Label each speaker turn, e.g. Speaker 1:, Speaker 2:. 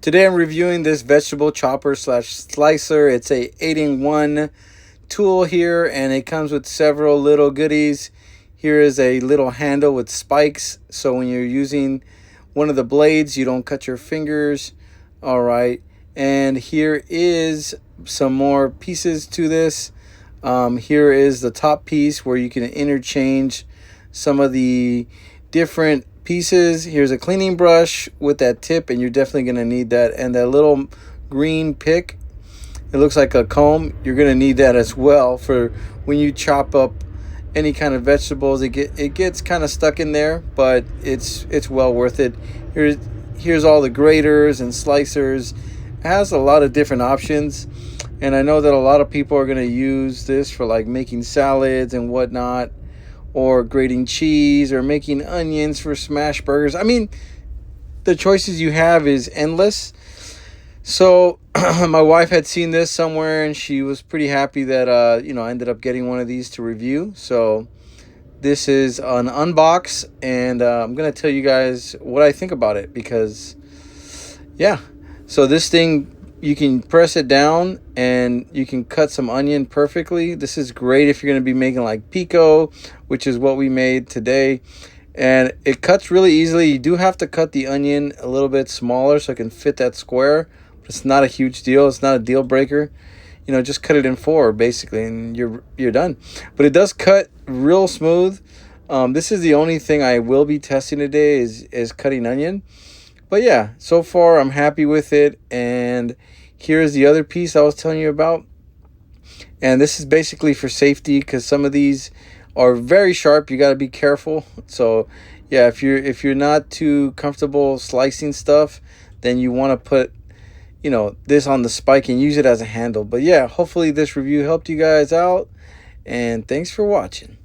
Speaker 1: Today I'm reviewing this vegetable chopper slash slicer. It's a 8-in-1 tool here, and it comes with several little goodies. Here is a little handle with spikes, so when you're using one of the blades you don't cut your fingers. All right, and here is some more pieces to this. Here is the top piece where you can interchange some of the different pieces. Here's a cleaning brush with that tip, and you're definitely going to need that. And that little green pick, it looks like a comb. You're going to need that as well for when you chop up any kind of vegetables. It gets kind of stuck in there, but it's well worth it. Here's all the graters and slicers. It has a lot of different options, and I know that a lot of people are going to use this for like making salads and whatnot, or grating cheese, or making onions for smash burgers. I mean, the choices you have is endless. So my wife had seen this somewhere, and she was pretty happy that I ended up getting one of these to review. So this is an unbox, and I'm gonna tell you guys what I think about it, because yeah. So this thing, you can press it down and you can cut some onion perfectly. This is great if you're going to be making like pico, which is what we made today. And it cuts really easily. You do have to cut the onion a little bit smaller so it can fit that square. But it's not a huge deal. It's not a deal breaker. Just cut it in 4 basically, and you're done. But it does cut real smooth. This is the only thing I will be testing today is cutting onion. But yeah, so far I'm happy with it. And here's the other piece I was telling you about. And this is basically for safety, because some of these are very sharp. You got to be careful. So yeah, if you're not too comfortable slicing stuff, then you want to put this on the spike and use it as a handle. But yeah, hopefully this review helped you guys out, and thanks for watching.